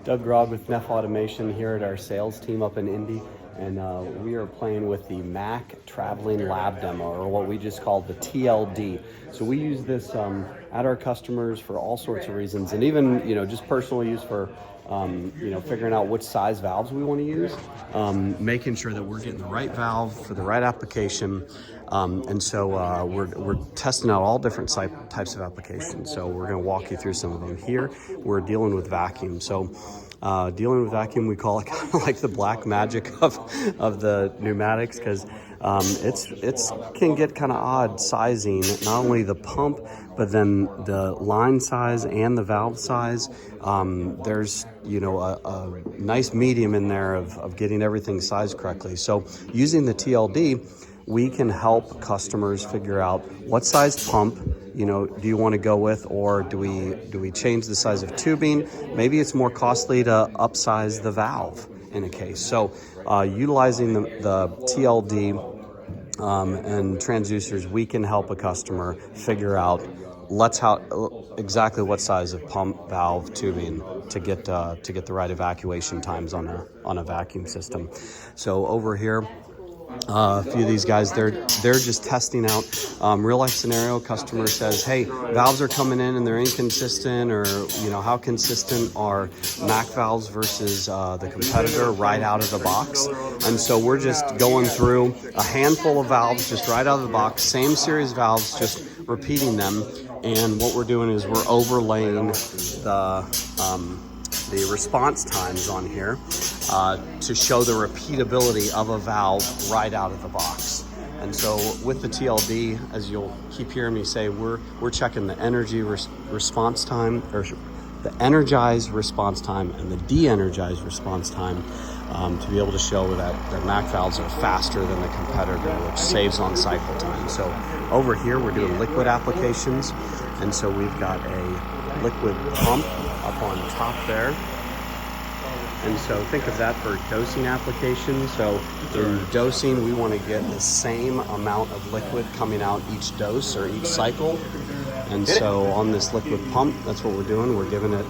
Doug Grog with Neff Automation here at our sales team up in Indy, and we are playing with the MAC Traveling Lab Demo, or what we just call the TLD. So we use this at our customers for all sorts of reasons, and even just personal use for figuring out which size valves we want to use, making sure that we're getting the right valve for the right application. And so we're testing out all different types of applications. So we're going to walk you through some of them. Here we're dealing with vacuum. So dealing with vacuum, we call it kind of like the black magic of the pneumatics, because it's can get kind of odd sizing, not only the pump, but then the line size and the valve size. There's a nice medium in there of getting everything sized correctly. So using the TLD, we can help customers figure out what size pump do you want to go with, or do we change the size of tubing? Maybe it's more costly to upsize the valve in a case. So utilizing the TLD and transducers, we can help a customer figure out exactly what size of pump, valve, tubing to get the right evacuation times on a vacuum system. So over here, a few of these guys, they're just testing out real life scenario. Customer says, hey, valves are coming in and they're inconsistent, or how consistent are MAC valves versus the competitor right out of the box. And so we're just going through a handful of valves just right out of the box, same series valves, just repeating them. And what we're doing is we're overlaying the response times on here to show the repeatability of a valve right out of the box. And so with the TLD, as you'll keep hearing me say, we're checking the energy response time, or the energized response time and the de-energized response time, to be able to show that the MAC valves are faster than the competitor, which saves on cycle time. So over here we're doing liquid applications, and so we've got a liquid pump up on top there. And so think of that for dosing applications. So in dosing, we want to get the same amount of liquid coming out each dose or each cycle. And so on this liquid pump, that's what we're doing. We're giving it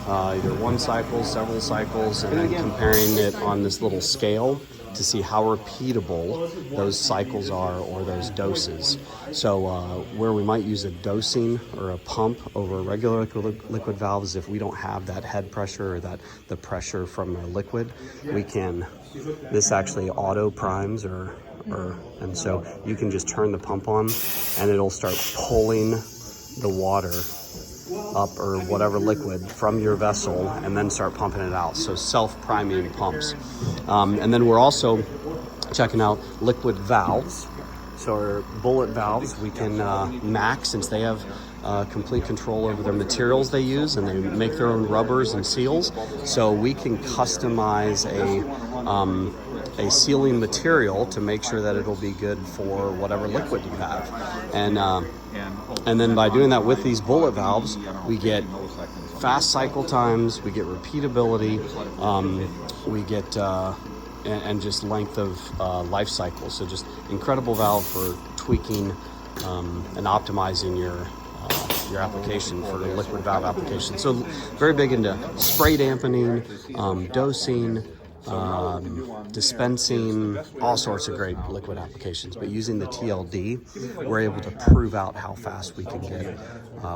either one cycle, several cycles, and then comparing it on this little scale to see how repeatable those cycles are, or those doses. So where we might use a dosing or a pump over a regular liquid valve is if we don't have that head pressure, or the pressure from the liquid, this actually auto primes, and so you can just turn the pump on and it'll start pulling the water up, or whatever liquid, from your vessel, and then start pumping it out. So self-priming pumps. And then we're also checking out liquid valves. So our bullet valves, we can MAC, since they have complete control over their materials they use, and they make their own rubbers and seals. So we can customize a sealing material to make sure that it'll be good for whatever liquid you have. And then by doing that with these bullet valves, we get fast cycle times, we get repeatability, we get and just length of life cycle. So just incredible valve for tweaking and optimizing your application for the liquid valve application. So very big into spray dampening, dosing, dispensing, all sorts of great liquid applications. But using the TLD, we're able to prove out how fast we can get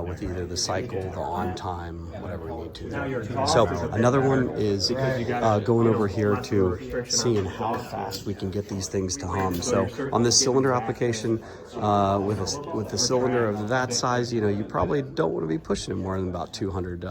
with either the cycle, the on time, whatever we need to. So another one is going over here to seeing how fast we can get these things to hum. So on this cylinder application, with a cylinder of that size, you probably don't want to be pushing it more than about 200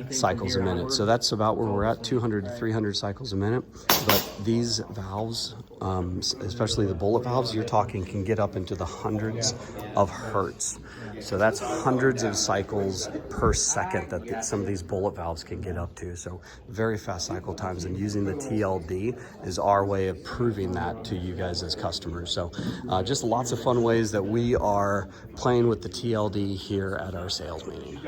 cycles a minute. So that's about where we're at, 200 to 300 cycles a minute. But these valves, especially the bullet valves, you're talking can get up into the hundreds of hertz. So that's hundreds of cycles per second that some of these bullet valves can get up to. So very fast cycle times, and using the TLD is our way of proving that to you guys as customers. So just lots of fun ways that we are playing with the TLD here at our sales meeting.